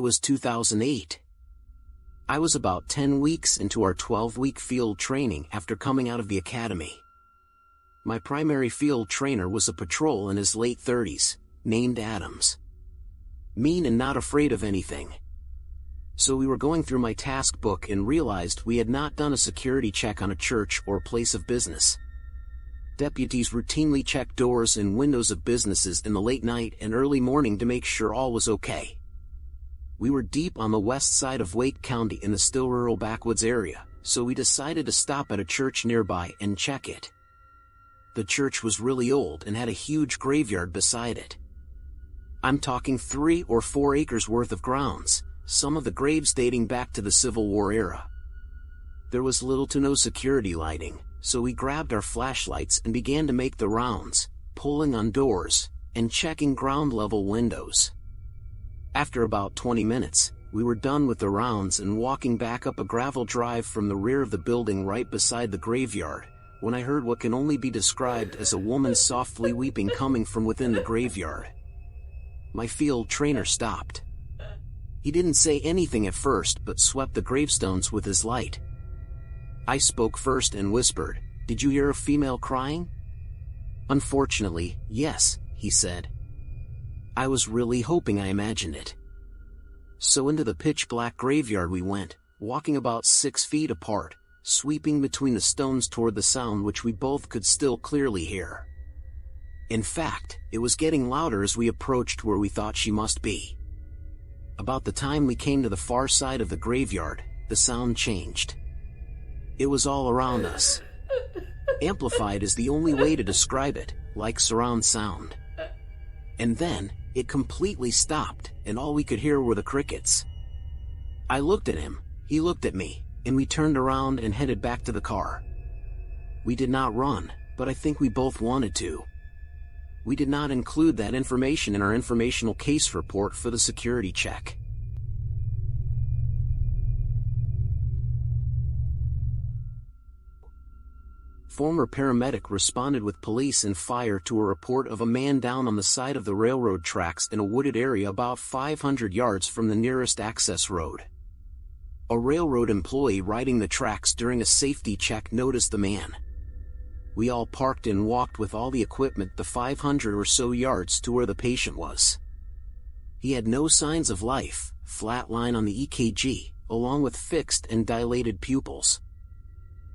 was 2008. I was about 10 weeks into our 12-week field training after coming out of the academy. My primary field trainer was a patrol in his late 30s, named Adams. Mean and not afraid of anything. So we were going through my task book and realized we had not done a security check on a church or place of business. Deputies routinely check doors and windows of businesses in the late night and early morning to make sure all was okay. We were deep on the west side of Wake County in the still rural backwoods area, so we decided to stop at a church nearby and check it. The church was really old and had a huge graveyard beside it. I'm talking 3 or 4 acres worth of grounds, some of the graves dating back to the Civil War era. There was little to no security lighting, so we grabbed our flashlights and began to make the rounds, pulling on doors, and checking ground-level windows. After about 20 minutes, we were done with the rounds and walking back up a gravel drive from the rear of the building right beside the graveyard, when I heard what can only be described as a woman softly weeping coming from within the graveyard. My field trainer stopped. He didn't say anything at first but swept the gravestones with his light. I spoke first and whispered, "Did you hear a female crying?" "Unfortunately, yes," he said. I was really hoping I imagined it. So into the pitch-black graveyard we went, walking about 6 feet apart, sweeping between the stones toward the sound which we both could still clearly hear. In fact, it was getting louder as we approached where we thought she must be. About the time we came to the far side of the graveyard, the sound changed. It was all around us. Amplified is the only way to describe it, like surround sound. And then, it completely stopped, and all we could hear were the crickets. I looked at him, he looked at me, and we turned around and headed back to the car. We did not run, but I think we both wanted to. We did not include that information in our informational case report for the security check. Former paramedic responded with police and fire to a report of a man down on the side of the railroad tracks in a wooded area about 500 yards from the nearest access road. A railroad employee riding the tracks during a safety check noticed the man. We all parked and walked with all the equipment the 500 or so yards to where the patient was. He had no signs of life, flat line on the EKG, along with fixed and dilated pupils.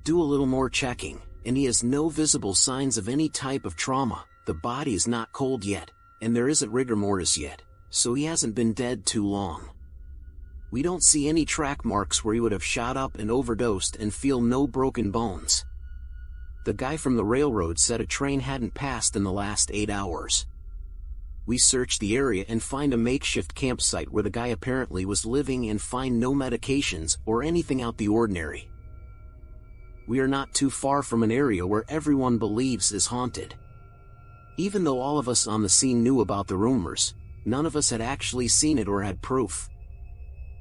Do a little more checking, and he has no visible signs of any type of trauma. The body is not cold yet, and there isn't rigor mortis yet, so he hasn't been dead too long. We don't see any track marks where he would have shot up and overdosed and feel no broken bones. The guy from the railroad said a train hadn't passed in the last 8 hours. We search the area and find a makeshift campsite where the guy apparently was living and find no medications or anything out the ordinary. We are not too far from an area where everyone believes is haunted. Even though all of us on the scene knew about the rumors, none of us had actually seen it or had proof.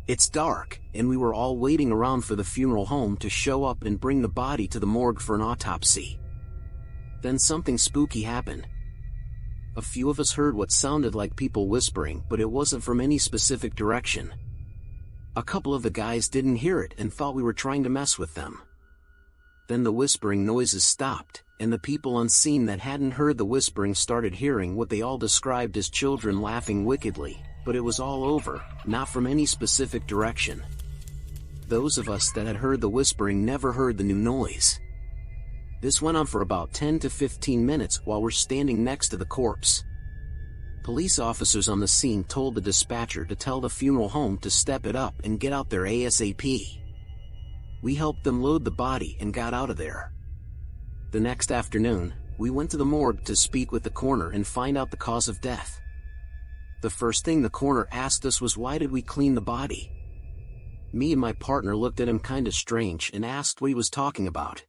It's dark, and we were all waiting around for the funeral home to show up and bring the body to the morgue for an autopsy. Then something spooky happened. A few of us heard what sounded like people whispering, but it wasn't from any specific direction. A couple of the guys didn't hear it and thought we were trying to mess with them. Then the whispering noises stopped, and the people on scene that hadn't heard the whispering started hearing what they all described as children laughing wickedly. But it was all over, not from any specific direction. Those of us that had heard the whispering never heard the new noise. This went on for about 10 to 15 minutes while we're standing next to the corpse. Police officers on the scene told the dispatcher to tell the funeral home to step it up and get out there ASAP. We helped them load the body and got out of there. The next afternoon, we went to the morgue to speak with the coroner and find out the cause of death. The first thing the coroner asked us was why did we clean the body? Me and my partner looked at him kinda strange and asked what he was talking about.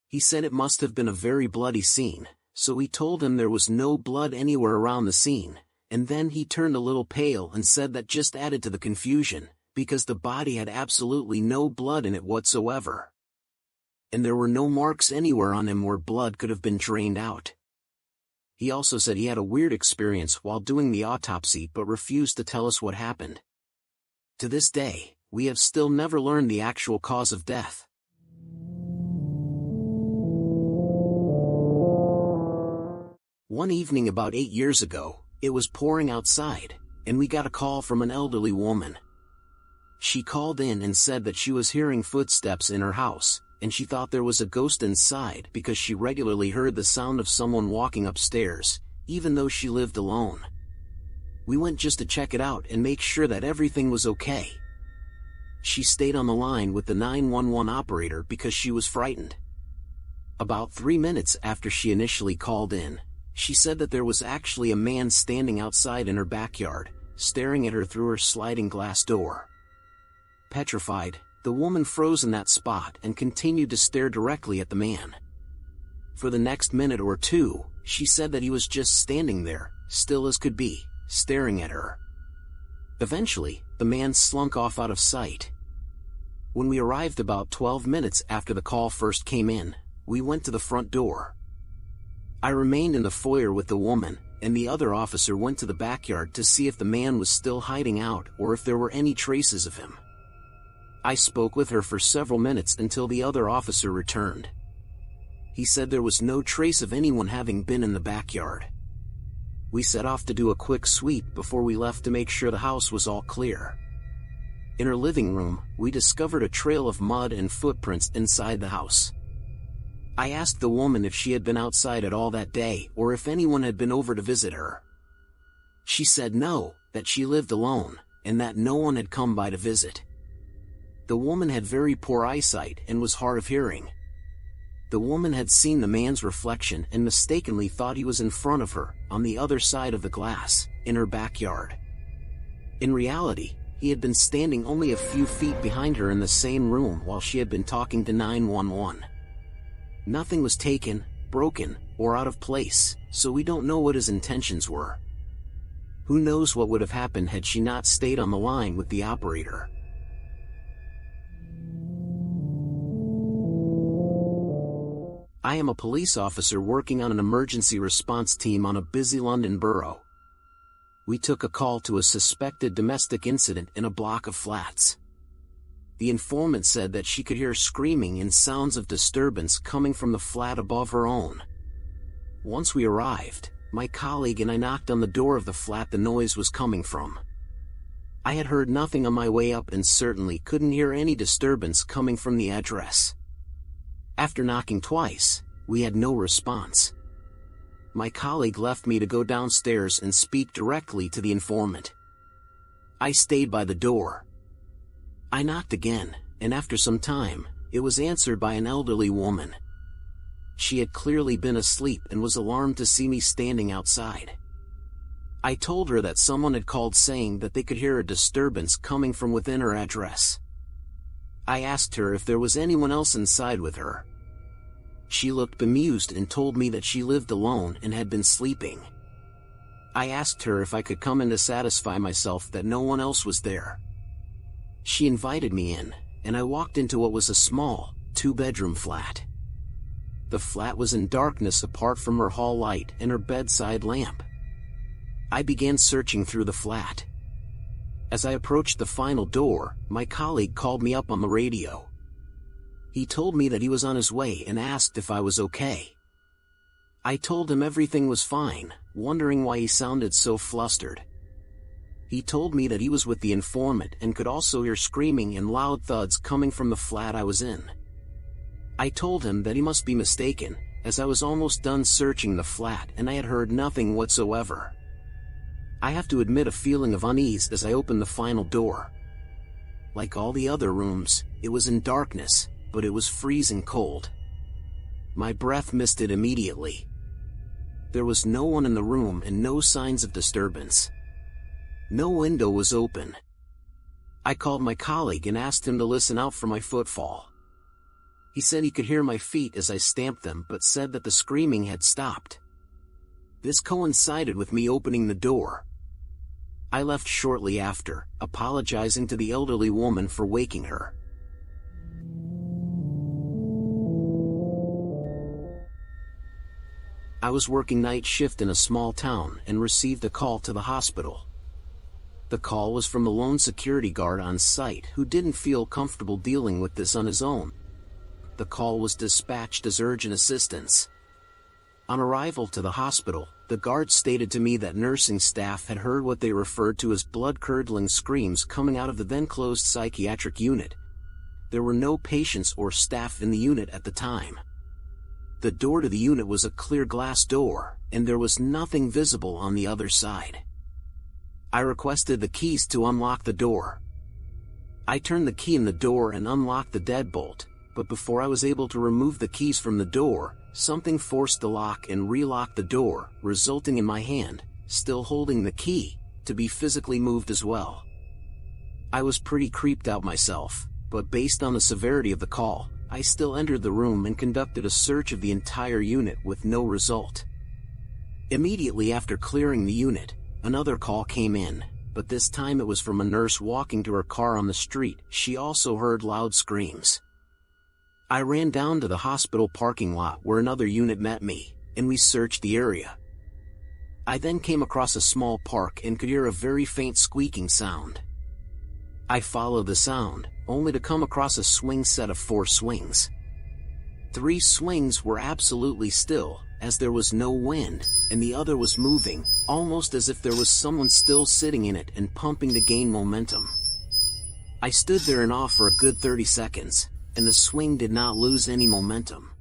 He said it must have been a very bloody scene, so we told him there was no blood anywhere around the scene, and then he turned a little pale and said that just added to the confusion, because the body had absolutely no blood in it whatsoever. And there were no marks anywhere on him where blood could have been drained out. He also said he had a weird experience while doing the autopsy but refused to tell us what happened. To this day, we have still never learned the actual cause of death. One evening about 8 years ago, it was pouring outside, and we got a call from an elderly woman. She called in and said that she was hearing footsteps in her house, and she thought there was a ghost inside because she regularly heard the sound of someone walking upstairs, even though she lived alone. We went just to check it out and make sure that everything was okay. She stayed on the line with the 911 operator because she was frightened. About 3 minutes after she initially called in, she said that there was actually a man standing outside in her backyard, staring at her through her sliding glass door. Petrified, the woman froze in that spot and continued to stare directly at the man. For the next minute or two, she said that he was just standing there, still as could be, staring at her. Eventually, the man slunk off out of sight. When we arrived about 12 minutes after the call first came in, we went to the front door. I remained in the foyer with the woman, and the other officer went to the backyard to see if the man was still hiding out or if there were any traces of him. I spoke with her for several minutes until the other officer returned. He said there was no trace of anyone having been in the backyard. We set off to do a quick sweep before we left to make sure the house was all clear. In her living room, we discovered a trail of mud and footprints inside the house. I asked the woman if she had been outside at all that day or if anyone had been over to visit her. She said no, that she lived alone, and that no one had come by to visit. The woman had very poor eyesight and was hard of hearing. The woman had seen the man's reflection and mistakenly thought he was in front of her, on the other side of the glass, in her backyard. In reality, he had been standing only a few feet behind her in the same room while she had been talking to 911. Nothing was taken, broken, or out of place, so we don't know what his intentions were. Who knows what would have happened had she not stayed on the line with the operator. I am a police officer working on an emergency response team on a busy London borough. We took a call to a suspected domestic incident in a block of flats. The informant said that she could hear screaming and sounds of disturbance coming from the flat above her own. Once we arrived, my colleague and I knocked on the door of the flat the noise was coming from. I had heard nothing on my way up and certainly couldn't hear any disturbance coming from the address. After knocking twice, we had no response. My colleague left me to go downstairs and speak directly to the informant. I stayed by the door. I knocked again, and after some time, it was answered by an elderly woman. She had clearly been asleep and was alarmed to see me standing outside. I told her that someone had called saying that they could hear a disturbance coming from within her address. I asked her if there was anyone else inside with her. She looked bemused and told me that she lived alone and had been sleeping. I asked her if I could come in to satisfy myself that no one else was there. She invited me in, and I walked into what was a small, 2-bedroom flat. The flat was in darkness apart from her hall light and her bedside lamp. I began searching through the flat. As I approached the final door, my colleague called me up on the radio. He told me that he was on his way and asked if I was okay. I told him everything was fine, wondering why he sounded so flustered. He told me that he was with the informant and could also hear screaming and loud thuds coming from the flat I was in. I told him that he must be mistaken, as I was almost done searching the flat and I had heard nothing whatsoever. I have to admit a feeling of unease as I opened the final door. Like all the other rooms, it was in darkness, but it was freezing cold. My breath misted immediately. There was no one in the room and no signs of disturbance. No window was open. I called my colleague and asked him to listen out for my footfall. He said he could hear my feet as I stamped them but said that the screaming had stopped. This coincided with me opening the door. I left shortly after, apologizing to the elderly woman for waking her. I was working night shift in a small town and received a call to the hospital. The call was from the lone security guard on site who didn't feel comfortable dealing with this on his own. The call was dispatched as urgent assistance. On arrival to the hospital, the guard stated to me that nursing staff had heard what they referred to as blood-curdling screams coming out of the then-closed psychiatric unit. There were no patients or staff in the unit at the time. The door to the unit was a clear glass door, and there was nothing visible on the other side. I requested the keys to unlock the door. I turned the key in the door and unlocked the deadbolt, but before I was able to remove the keys from the door, something forced the lock and relocked the door, resulting in my hand, still holding the key, to be physically moved as well. I was pretty creeped out myself, but based on the severity of the call, I still entered the room and conducted a search of the entire unit with no result. Immediately after clearing the unit, another call came in, but this time it was from a nurse walking to her car on the street. She also heard loud screams. I ran down to the hospital parking lot where another unit met me, and we searched the area. I then came across a small park and could hear a very faint squeaking sound. I followed the sound, only to come across a swing set of 4 swings. 3 swings were absolutely still, as there was no wind, and the other was moving, almost as if there was someone still sitting in it and pumping to gain momentum. I stood there in awe for a good 30 seconds, and the swing did not lose any momentum.